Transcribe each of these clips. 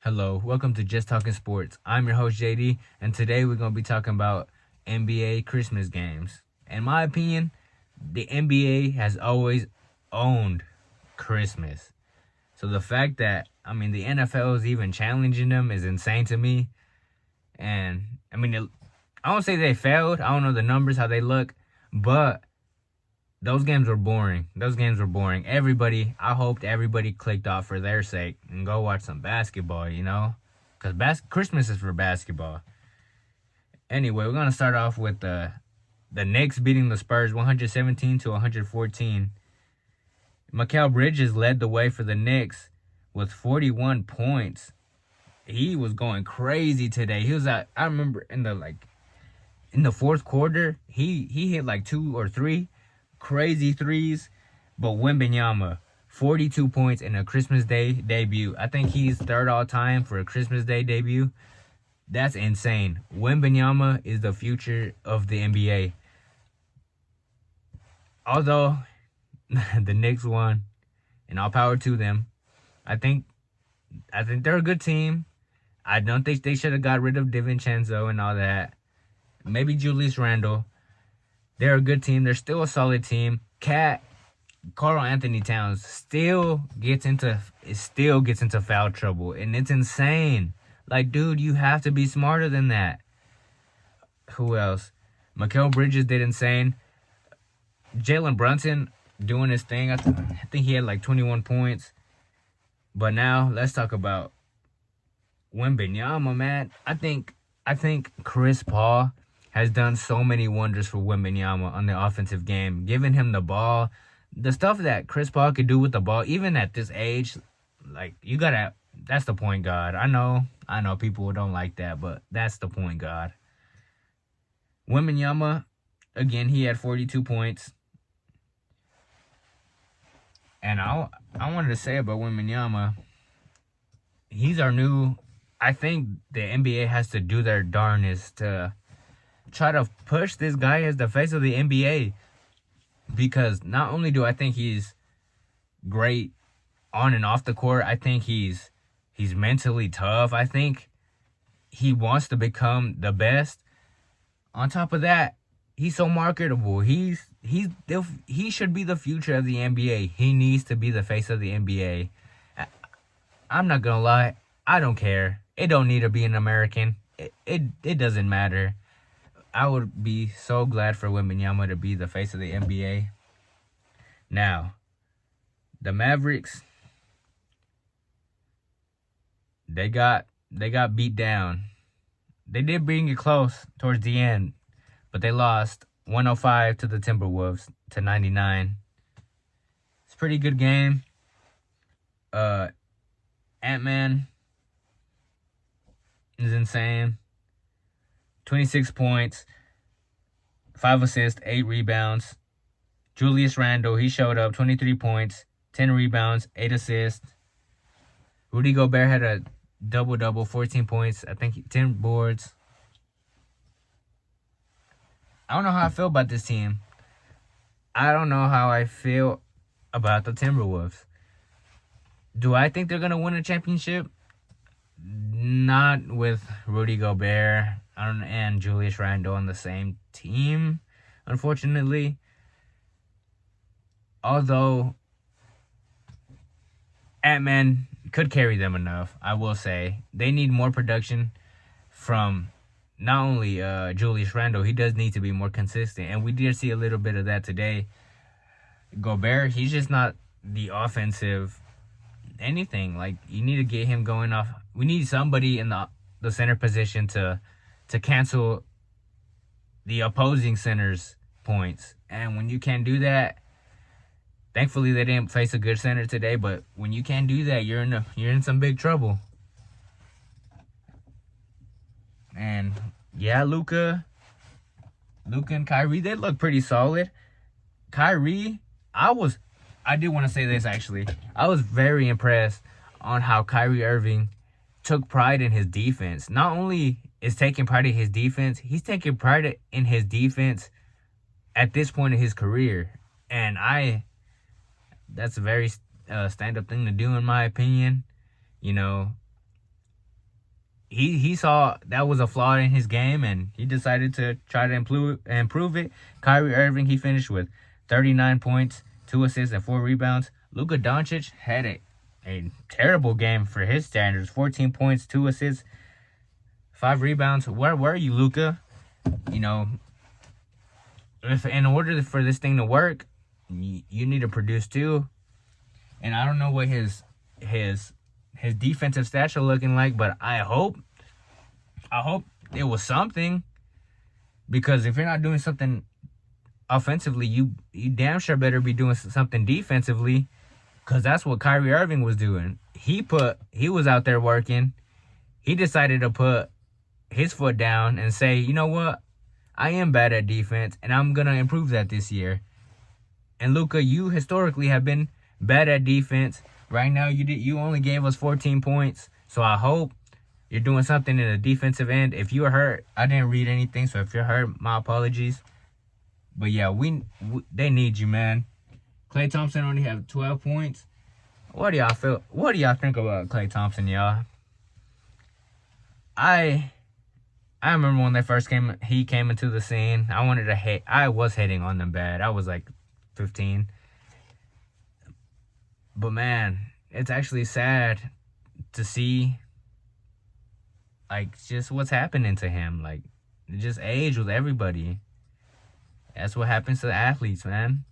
Hello, welcome to Just Talking Sports. I'm your host JD, and today we're going to be talking about NBA Christmas games. In my opinion, the NBA has always owned Christmas. So the fact that, the NFL is even challenging them is insane to me. And, I don't say they failed. I don't know the numbers, how they look, but those games were boring. I hoped everybody clicked off for their sake and go watch some basketball, Because Christmas is for basketball. Anyway, we're going to start off with the Knicks beating the Spurs 117 to 114. Mikal Bridges led the way for the Knicks with 41 points. He was going crazy today. He was at, I remember in the fourth quarter, he hit like 2 or 3 crazy threes. But Wembanyama, 42 points in a Christmas Day debut. I think he's third all time for a Christmas Day debut. That's insane. Wembanyama is the future of the NBA. Although the Knicks won, and all power to them. I think they're a good team. I don't think they should have got rid of DiVincenzo and all that. Maybe Julius Randle. They're a good team. They're still a solid team. Karl Anthony Towns still gets into foul trouble, and it's insane. Like, dude, you have to be smarter than that. Who else? Mikal Bridges did insane. Jalen Brunson doing his thing. I think he had like 21 points. But now let's talk about Wembanyama, man. I think Chris Paul has done so many wonders for Wembanyama on the offensive game, giving him the ball. The stuff that Chris Paul could do with the ball, even at this age, like, that's the point guard. I know people don't like that, but that's the point guard. Wembanyama, again, he had 42 points. And I wanted to say about Wembanyama, he's our new, I think the NBA has to do their darnest to try to push this guy as the face of the NBA, because not only do I think he's great on and off the court, I think he's mentally tough. I think he wants to become the best. On top of that, he's so marketable. He should be the future of the NBA. He needs to be the face of the NBA. I'm not gonna lie, I don't care. It don't need to be an American. It doesn't matter. I would be so glad for Wembanyama to be the face of the NBA. Now, the Mavericks, they got beat down. They did bring it close towards the end, but they lost 105 to the Timberwolves to 99. It's a pretty good game. Ant-Man is insane. 26 points, 5 assists, 8 rebounds. Julius Randle, he showed up, 23 points, 10 rebounds, 8 assists. Rudy Gobert had a double-double, 14 points, I think 10 boards. I don't know how I feel about this team. I don't know how I feel about the Timberwolves. Do I think they're going to win a championship? Not with Rudy Gobert and Julius Randle on the same team, unfortunately. Although Ant-Man could carry them enough, I will say. They need more production from not only Julius Randle. He does need to be more consistent, and we did see a little bit of that today. Gobert, he's just not the offensive anything. Like, you need to get him going off. We need somebody in the center position to cancel the opposing center's points. And when you can't do that, thankfully they didn't face a good center today, but when you can't do that, you're in some big trouble. And yeah, Luka and Kyrie, they look pretty solid. Kyrie, I did want to say this actually. I was very impressed on how Kyrie Irving took pride in his defense. Not only is taking pride in his defense, he's taking pride in his defense at this point in his career. And that's a very stand-up thing to do, in my opinion. he saw that was a flaw in his game, and he decided to try to improve it. Kyrie Irving, he finished with 39 points, 2 assists, and 4 rebounds. Luka Doncic had a terrible game for his standards. 14 points, 2 assists, 5 rebounds. Where were you, Luka? You know, if in order for this thing to work, you need to produce too. And I don't know what his defensive stats are looking like, but I hope it was something, because if you're not doing something offensively, you damn sure better be doing something defensively, because that's what Kyrie Irving was doing. He was out there working. He decided to put his foot down and say, you know what, I am bad at defense, and I'm gonna improve that this year. And Luka, you historically have been bad at defense. Right now, you only gave us 14 points. So I hope you're doing something in the defensive end. If you were hurt, I didn't read anything. So if you're hurt, my apologies. But yeah, they need you, man. Klay Thompson only have 12 points. What do y'all feel? What do y'all think about Klay Thompson, y'all? I remember when he came into the scene. I was hating on them bad. I was like 15. But man, it's actually sad to see, like, just what's happening to him. Like, just age with everybody. That's what happens to the athletes, man.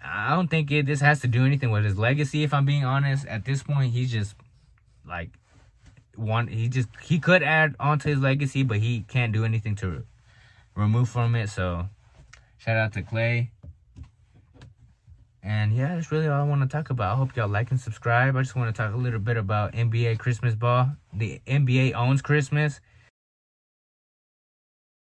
I don't think this has to do anything with his legacy, if I'm being honest. At this point, he's just like he could add on to his legacy, but he can't do anything to remove from it. So shout out to Klay. And yeah, that's really all I want to talk about. I hope y'all like and subscribe. I just want to talk a little bit about NBA Christmas ball. The NBA owns Christmas.